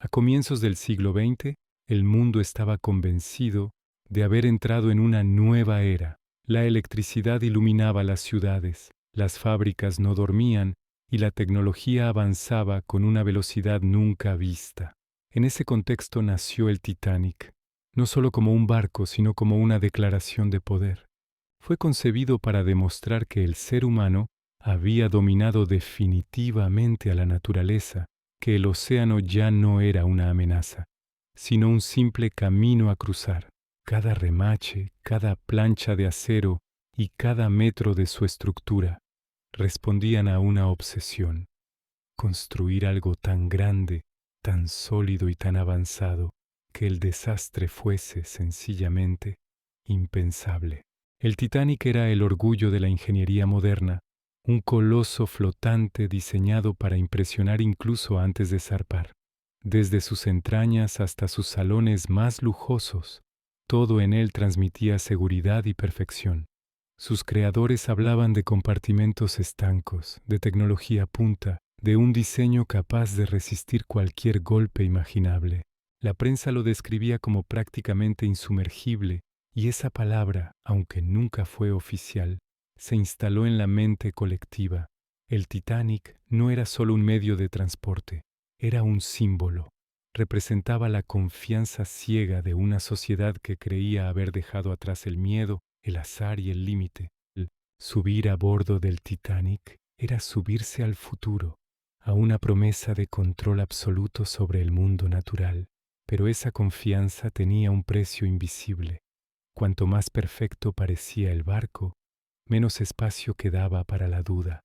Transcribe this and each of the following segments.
A comienzos del siglo XX, el mundo estaba convencido de haber entrado en una nueva era. La electricidad iluminaba las ciudades, las fábricas no dormían y la tecnología avanzaba con una velocidad nunca vista. En ese contexto nació el Titanic, no solo como un barco, sino como una declaración de poder. Fue concebido para demostrar que el ser humano había dominado definitivamente a la naturaleza, que el océano ya no era una amenaza, sino un simple camino a cruzar. Cada remache, cada plancha de acero y cada metro de su estructura respondían a una obsesión: construir algo tan grande, tan sólido y tan avanzado que el desastre fuese sencillamente impensable. El Titanic era el orgullo de la ingeniería moderna, un coloso flotante diseñado para impresionar incluso antes de zarpar. Desde sus entrañas hasta sus salones más lujosos, todo en él transmitía seguridad y perfección. Sus creadores hablaban de compartimentos estancos, de tecnología punta, de un diseño capaz de resistir cualquier golpe imaginable. La prensa lo describía como prácticamente insumergible, y esa palabra, aunque nunca fue oficial, se instaló en la mente colectiva. El Titanic no era solo un medio de transporte, era un símbolo. Representaba la confianza ciega de una sociedad que creía haber dejado atrás el miedo, el azar y el límite. Subir a bordo del Titanic era subirse al futuro, a una promesa de control absoluto sobre el mundo natural. Pero esa confianza tenía un precio invisible. Cuanto más perfecto parecía el barco, menos espacio quedaba para la duda.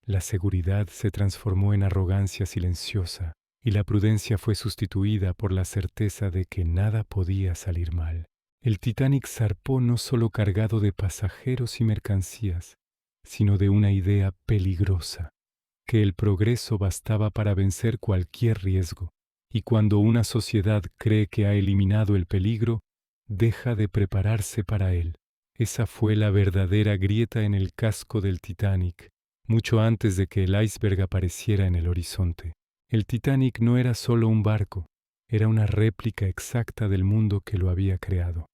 La seguridad se transformó en arrogancia silenciosa, y la prudencia fue sustituida por la certeza de que nada podía salir mal. El Titanic zarpó no solo cargado de pasajeros y mercancías, sino de una idea peligrosa, que el progreso bastaba para vencer cualquier riesgo, y cuando una sociedad cree que ha eliminado el peligro, deja de prepararse para él. Esa fue la verdadera grieta en el casco del Titanic, mucho antes de que el iceberg apareciera en el horizonte. El Titanic no era solo un barco, era una réplica exacta del mundo que lo había creado.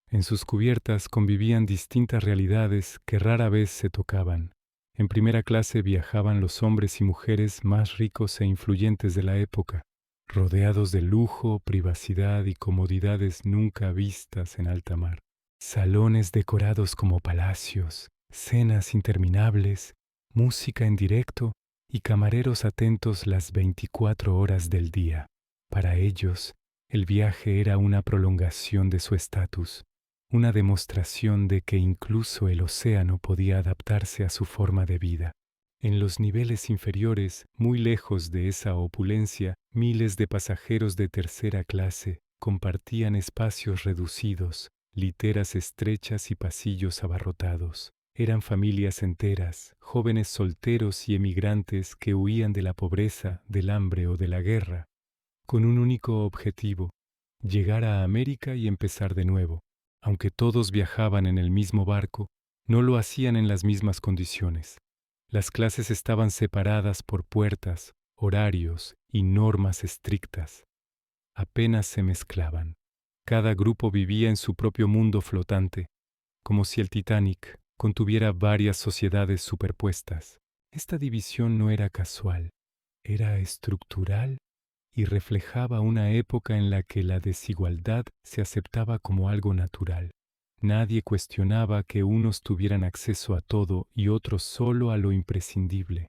En sus cubiertas convivían distintas realidades que rara vez se tocaban. En primera clase viajaban los hombres y mujeres más ricos e influyentes de la época, rodeados de lujo, privacidad y comodidades nunca vistas en alta mar. Salones decorados como palacios, cenas interminables, música en directo y camareros atentos las 24 horas del día. Para ellos, el viaje era una prolongación de su estatus, una demostración de que incluso el océano podía adaptarse a su forma de vida. En los niveles inferiores, muy lejos de esa opulencia, miles de pasajeros de tercera clase compartían espacios reducidos, literas estrechas y pasillos abarrotados. Eran familias enteras, jóvenes solteros y emigrantes que huían de la pobreza, del hambre o de la guerra, con un único objetivo: llegar a América y empezar de nuevo. Aunque todos viajaban en el mismo barco, no lo hacían en las mismas condiciones. Las clases estaban separadas por puertas, horarios y normas estrictas. Apenas se mezclaban. Cada grupo vivía en su propio mundo flotante, como si el Titanic contuviera varias sociedades superpuestas. Esta división no era casual, era estructural y reflejaba una época en la que la desigualdad se aceptaba como algo natural. Nadie cuestionaba que unos tuvieran acceso a todo y otros solo a lo imprescindible.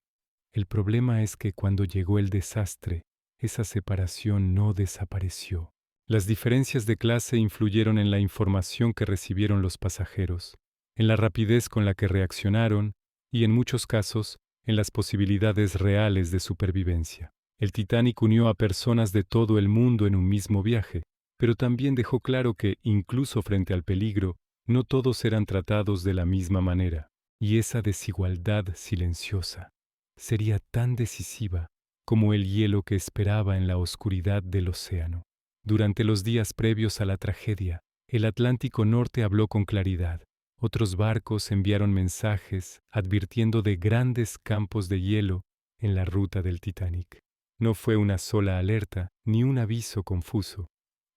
El problema es que cuando llegó el desastre, esa separación no desapareció. Las diferencias de clase influyeron en la información que recibieron los pasajeros, en la rapidez con la que reaccionaron y, en muchos casos, en las posibilidades reales de supervivencia. El Titanic unió a personas de todo el mundo en un mismo viaje, pero también dejó claro que, incluso frente al peligro, no todos eran tratados de la misma manera, y esa desigualdad silenciosa sería tan decisiva como el hielo que esperaba en la oscuridad del océano. Durante los días previos a la tragedia, el Atlántico Norte habló con claridad. Otros barcos enviaron mensajes advirtiendo de grandes campos de hielo en la ruta del Titanic. No fue una sola alerta, ni un aviso confuso.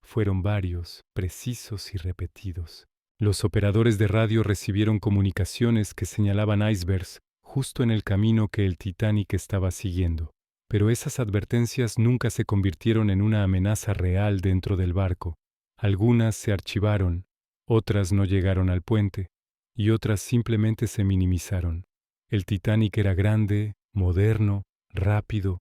Fueron varios, precisos y repetidos. Los operadores de radio recibieron comunicaciones que señalaban icebergs justo en el camino que el Titanic estaba siguiendo. Pero esas advertencias nunca se convirtieron en una amenaza real dentro del barco. Algunas se archivaron, otras no llegaron al puente, y otras simplemente se minimizaron. El Titanic era grande, moderno, rápido,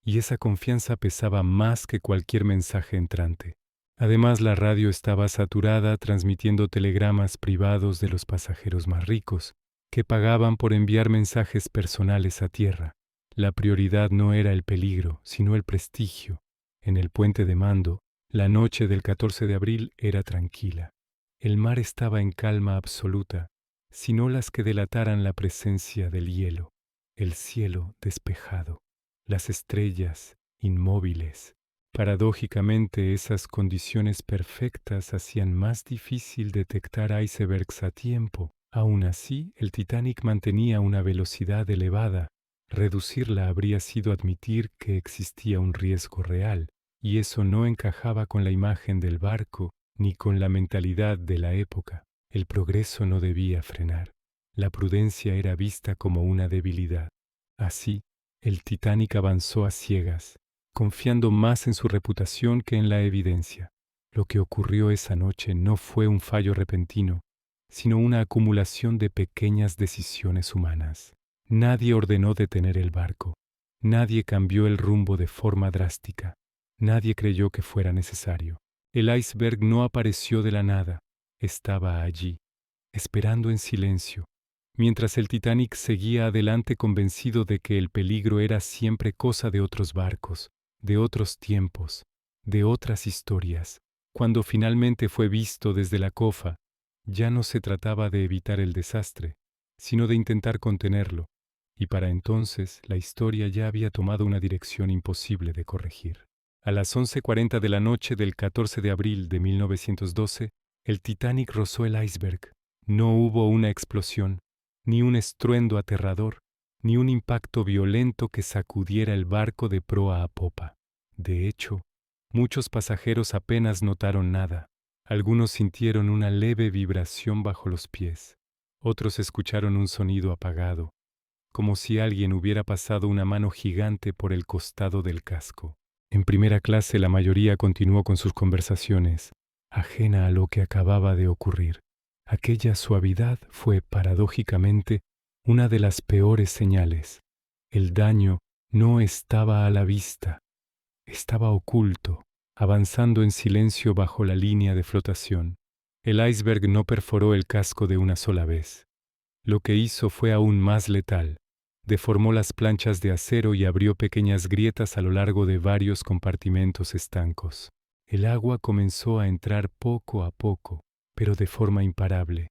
y esa confianza pesaba más que cualquier mensaje entrante. Además, la radio estaba saturada transmitiendo telegramas privados de los pasajeros más ricos, que pagaban por enviar mensajes personales a tierra. La prioridad no era el peligro, sino el prestigio. En el puente de mando, la noche del 14 de abril era tranquila. El mar estaba en calma absoluta, sin olas que delataran la presencia del hielo. El cielo despejado, las estrellas inmóviles. Paradójicamente, esas condiciones perfectas hacían más difícil detectar icebergs a tiempo. Aún así, el Titanic mantenía una velocidad elevada. Reducirla habría sido admitir que existía un riesgo real, y eso no encajaba con la imagen del barco ni con la mentalidad de la época. El progreso no debía frenar. La prudencia era vista como una debilidad. Así, el Titanic avanzó a ciegas, confiando más en su reputación que en la evidencia. Lo que ocurrió esa noche no fue un fallo repentino, sino una acumulación de pequeñas decisiones humanas. Nadie ordenó detener el barco. Nadie cambió el rumbo de forma drástica. Nadie creyó que fuera necesario. El iceberg no apareció de la nada. Estaba allí, esperando en silencio, mientras el Titanic seguía adelante convencido de que el peligro era siempre cosa de otros barcos, de otros tiempos, de otras historias. Cuando finalmente fue visto desde la cofa, ya no se trataba de evitar el desastre, sino de intentar contenerlo, y para entonces la historia ya había tomado una dirección imposible de corregir. A las 11:40 de la noche del 14 de abril de 1912, el Titanic rozó el iceberg. No hubo una explosión, ni un estruendo aterrador, ni un impacto violento que sacudiera el barco de proa a popa. De hecho, muchos pasajeros apenas notaron nada. Algunos sintieron una leve vibración bajo los pies. Otros escucharon un sonido apagado, como si alguien hubiera pasado una mano gigante por el costado del casco. En primera clase la mayoría continuó con sus conversaciones, ajena a lo que acababa de ocurrir. Aquella suavidad fue, paradójicamente, una de las peores señales. El daño no estaba a la vista, estaba oculto, avanzando en silencio bajo la línea de flotación. El iceberg no perforó el casco de una sola vez. Lo que hizo fue aún más letal. Deformó las planchas de acero y abrió pequeñas grietas a lo largo de varios compartimentos estancos. El agua comenzó a entrar poco a poco, pero de forma imparable.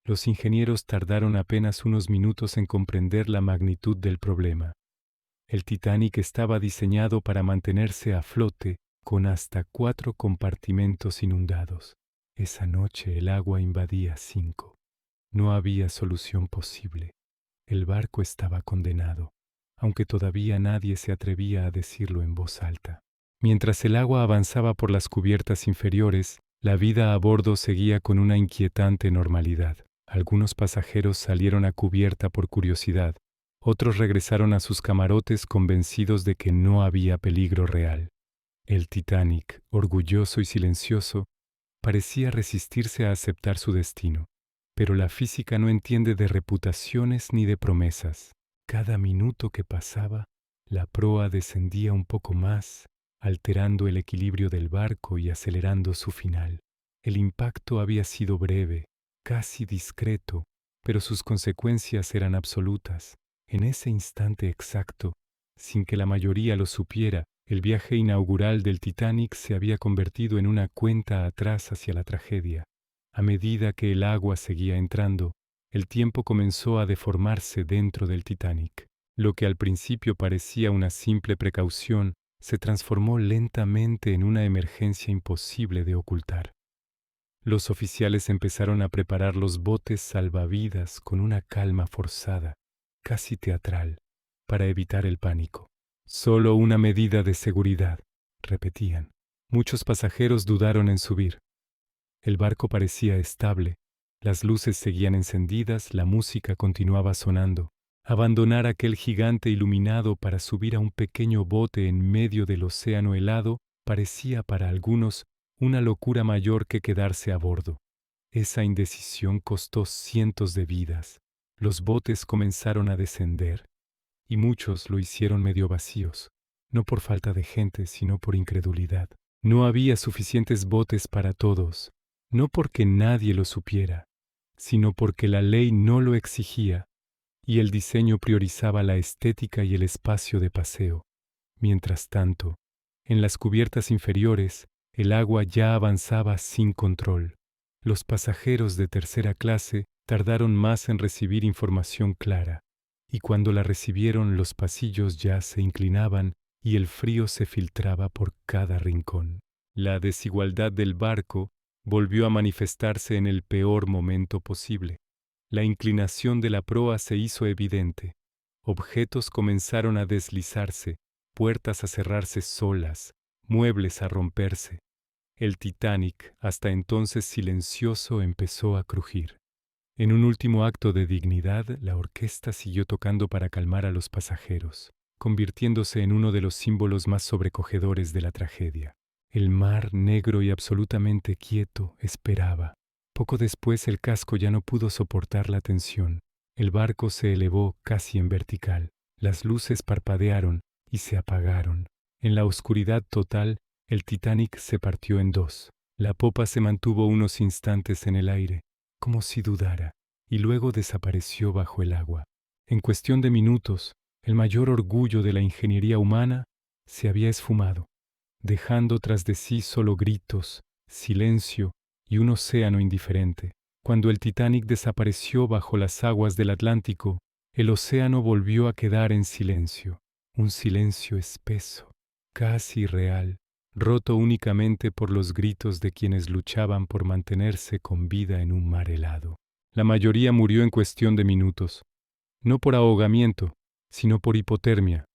Los ingenieros tardaron apenas unos minutos en comprender la magnitud del problema. El Titanic estaba diseñado para mantenerse a flote con hasta 4 compartimentos inundados. Esa noche el agua invadía 5. No había solución posible. El barco estaba condenado, aunque todavía nadie se atrevía a decirlo en voz alta. Mientras el agua avanzaba por las cubiertas inferiores, la vida a bordo seguía con una inquietante normalidad. Algunos pasajeros salieron a cubierta por curiosidad, otros regresaron a sus camarotes convencidos de que no había peligro real. El Titanic, orgulloso y silencioso, parecía resistirse a aceptar su destino. Pero la física no entiende de reputaciones ni de promesas. Cada minuto que pasaba, la proa descendía un poco más, alterando el equilibrio del barco y acelerando su final. El impacto había sido breve, casi discreto, pero sus consecuencias eran absolutas. En ese instante exacto, sin que la mayoría lo supiera, el viaje inaugural del Titanic se había convertido en una cuenta atrás hacia la tragedia. A medida que el agua seguía entrando, el tiempo comenzó a deformarse dentro del Titanic. Lo que al principio parecía una simple precaución, se transformó lentamente en una emergencia imposible de ocultar. Los oficiales empezaron a preparar los botes salvavidas con una calma forzada, casi teatral, para evitar el pánico. Solo una medida de seguridad, repetían. Muchos pasajeros dudaron en subir. El barco parecía estable, las luces seguían encendidas, la música continuaba sonando. Abandonar aquel gigante iluminado para subir a un pequeño bote en medio del océano helado parecía para algunos una locura mayor que quedarse a bordo. Esa indecisión costó cientos de vidas. Los botes comenzaron a descender, y muchos lo hicieron medio vacíos, no por falta de gente, sino por incredulidad. No había suficientes botes para todos, no porque nadie lo supiera, sino porque la ley no lo exigía, y el diseño priorizaba la estética y el espacio de paseo. Mientras tanto, en las cubiertas inferiores, el agua ya avanzaba sin control. Los pasajeros de tercera clase tardaron más en recibir información clara, y cuando la recibieron los pasillos ya se inclinaban y el frío se filtraba por cada rincón. La desigualdad del barco volvió a manifestarse en el peor momento posible. La inclinación de la proa se hizo evidente. Objetos comenzaron a deslizarse, puertas a cerrarse solas, muebles a romperse. El Titanic, hasta entonces silencioso, empezó a crujir. En un último acto de dignidad, la orquesta siguió tocando para calmar a los pasajeros, convirtiéndose en uno de los símbolos más sobrecogedores de la tragedia. El mar, negro y absolutamente quieto, esperaba. Poco después el casco ya no pudo soportar la tensión. El barco se elevó casi en vertical. Las luces parpadearon y se apagaron. En la oscuridad total, el Titanic se partió en dos. La popa se mantuvo unos instantes en el aire, como si dudara, y luego desapareció bajo el agua. En cuestión de minutos, el mayor orgullo de la ingeniería humana se había esfumado, dejando tras de sí solo gritos, silencio y un océano indiferente. Cuando el Titanic desapareció bajo las aguas del Atlántico, el océano volvió a quedar en silencio, un silencio espeso, casi irreal, roto únicamente por los gritos de quienes luchaban por mantenerse con vida en un mar helado. La mayoría murió en cuestión de minutos, no por ahogamiento, sino por hipotermia.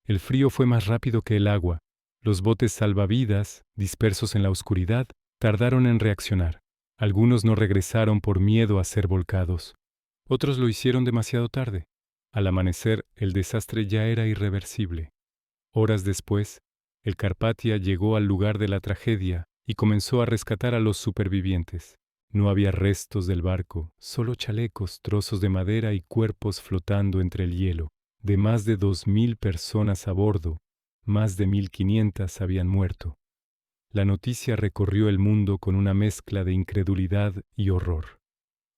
El frío fue más rápido que el agua. Los botes salvavidas, dispersos en la oscuridad, tardaron en reaccionar. Algunos no regresaron por miedo a ser volcados. Otros lo hicieron demasiado tarde. Al amanecer, el desastre ya era irreversible. Horas después, el Carpathia llegó al lugar de la tragedia y comenzó a rescatar a los supervivientes. No había restos del barco, solo chalecos, trozos de madera y cuerpos flotando entre el hielo. De más de 2.000 personas a bordo, más de 1.500 habían muerto. La noticia recorrió el mundo con una mezcla de incredulidad y horror.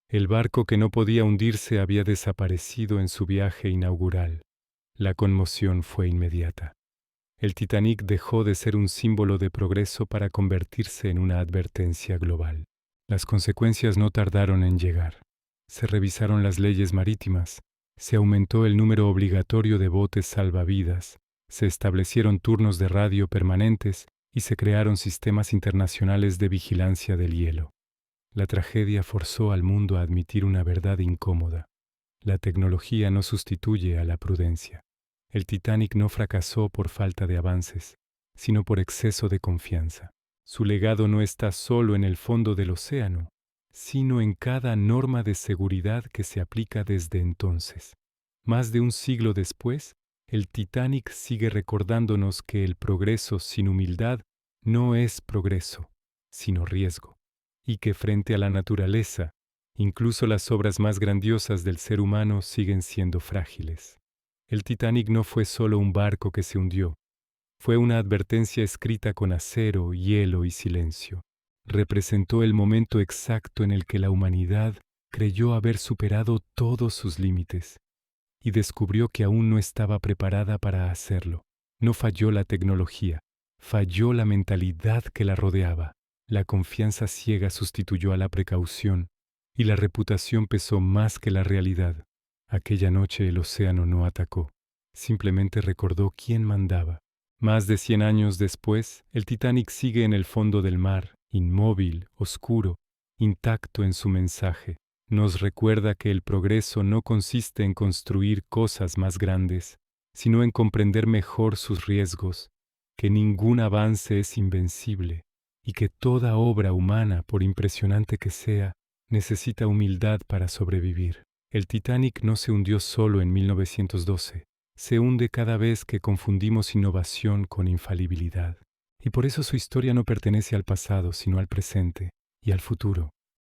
El barco que no podía hundirse había desaparecido en su viaje inaugural. La conmoción fue inmediata. El Titanic dejó de ser un símbolo de progreso para convertirse en una advertencia global. Las consecuencias no tardaron en llegar. Se revisaron las leyes marítimas, se aumentó el número obligatorio de botes salvavidas, se establecieron turnos de radio permanentes y se crearon sistemas internacionales de vigilancia del hielo. La tragedia forzó al mundo a admitir una verdad incómoda. La tecnología no sustituye a la prudencia. El Titanic no fracasó por falta de avances, sino por exceso de confianza. Su legado no está solo en el fondo del océano, sino en cada norma de seguridad que se aplica desde entonces. Más de un siglo después, el Titanic sigue recordándonos que el progreso sin humildad no es progreso, sino riesgo, y que frente a la naturaleza, incluso las obras más grandiosas del ser humano siguen siendo frágiles. El Titanic no fue solo un barco que se hundió, fue una advertencia escrita con acero, hielo y silencio. Representó el momento exacto en el que la humanidad creyó haber superado todos sus límites y descubrió que aún no estaba preparada para hacerlo. No falló la tecnología, falló la mentalidad que la rodeaba. La confianza ciega sustituyó a la precaución y la reputación pesó más que la realidad. Aquella noche el océano no atacó, simplemente recordó quién mandaba. Más de 100 años después, el Titanic sigue en el fondo del mar, inmóvil, oscuro, intacto en su mensaje. Nos recuerda que el progreso no consiste en construir cosas más grandes, sino en comprender mejor sus riesgos, que ningún avance es invencible y que toda obra humana, por impresionante que sea, necesita humildad para sobrevivir. El Titanic no se hundió solo en 1912, se hunde cada vez que confundimos innovación con infalibilidad. Y por eso su historia no pertenece al pasado, sino al presente y al futuro.